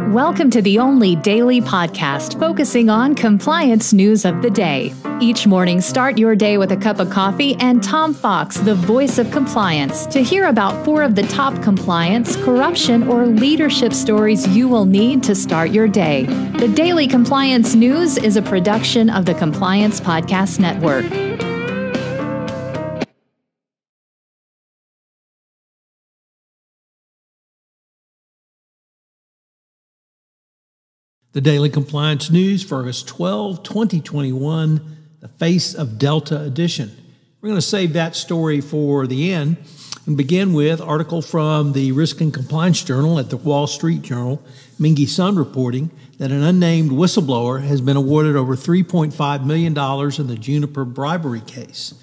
Welcome to the only daily podcast focusing on compliance news of the day. Each morning, start your day with a cup of coffee and Tom Fox, the voice of compliance, to hear about 4 of the top compliance, corruption, or leadership stories you will need to start your day. The Daily Compliance News is a production of the Compliance Podcast Network. The Daily Compliance News for August 12, 2021, the Face of Delta edition. We're going to save that story for the end and begin with an article from the Risk and Compliance Journal at the Wall Street Journal, Mingy Sun, reporting that an unnamed whistleblower has been awarded over $3.5 million in the Juniper bribery case.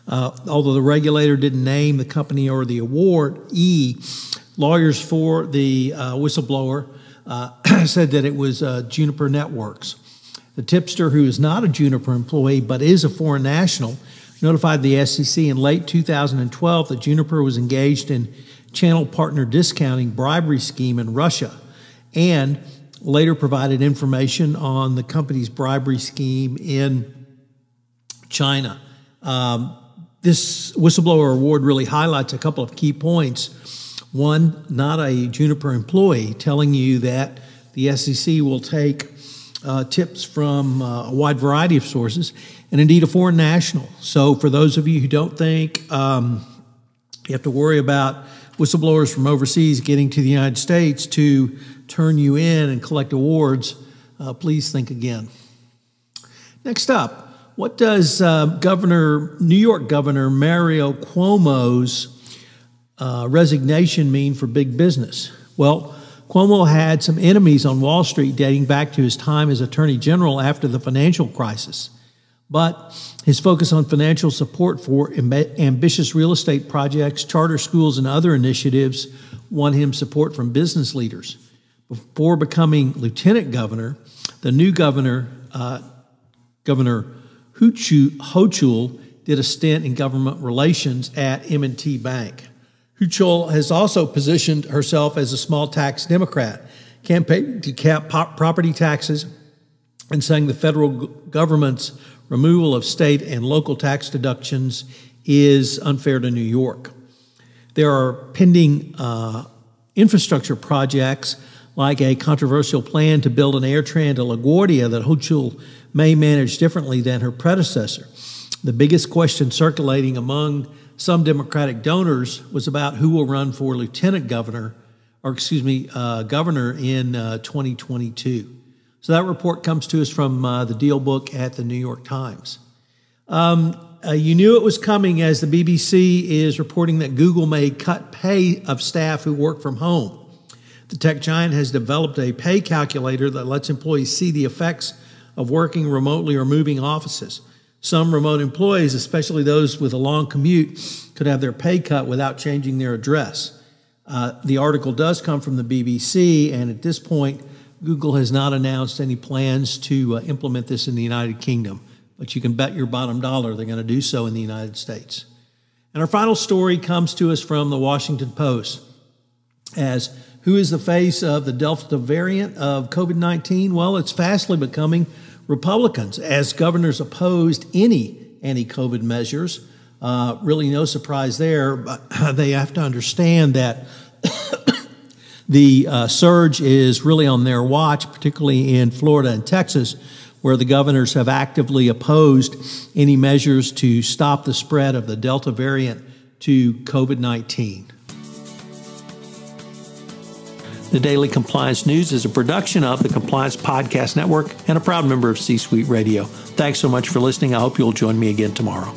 Although the regulator didn't name the company or the awardee, lawyers for the whistleblower said that it was Juniper Networks. The tipster, who is not a Juniper employee but is a foreign national, notified the SEC in late 2012 that Juniper was engaged in channel partner discounting bribery scheme in Russia, and later provided information on the company's bribery scheme in China. This whistleblower award really highlights a couple of key points. One, not a Juniper employee, telling you that the SEC will take tips from a wide variety of sources, and indeed a foreign national. So for those of you who don't think you have to worry about whistleblowers from overseas getting to the United States to turn you in and collect awards, please think again. Next up, what does New York Governor Mario Cuomo's resignation mean for big business? Well, Cuomo had some enemies on Wall Street dating back to his time as Attorney General after the financial crisis. But his focus on financial support for ambitious real estate projects, charter schools, and other initiatives won him support from business leaders. Before becoming lieutenant governor, the new governor, Governor Hochul, did a stint in government relations at M&T Bank. Hochul has also positioned herself as a small tax Democrat, campaigned to cap property taxes and saying the federal government's removal of state and local tax deductions is unfair to New York. There are pending infrastructure projects like a controversial plan to build an AirTran to LaGuardia that Hochul may manage differently than her predecessor. The biggest question circulating among some Democratic donors was about who will run for governor in 2022. So that report comes to us from the Deal Book at the New York Times. You knew it was coming, as the BBC is reporting that Google may cut pay of staff who work from home. The tech giant has developed a pay calculator that lets employees see the effects of working remotely or moving offices. Some remote employees, especially those with a long commute, could have their pay cut without changing their address. The article does come from the BBC, and at this point, Google has not announced any plans to implement this in the United Kingdom, but you can bet your bottom dollar they're going to do so in the United States. And our final story comes to us from the Washington Post. As who is the face of the Delta variant of COVID-19? Well, it's fastly becoming Republicans, as governors opposed any anti-COVID measures. Really no surprise there, but they have to understand that the surge is really on their watch, particularly in Florida and Texas, where the governors have actively opposed any measures to stop the spread of the Delta variant to COVID-19. The Daily Compliance News is a production of the Compliance Podcast Network and a proud member of C-Suite Radio. Thanks so much for listening. I hope you'll join me again tomorrow.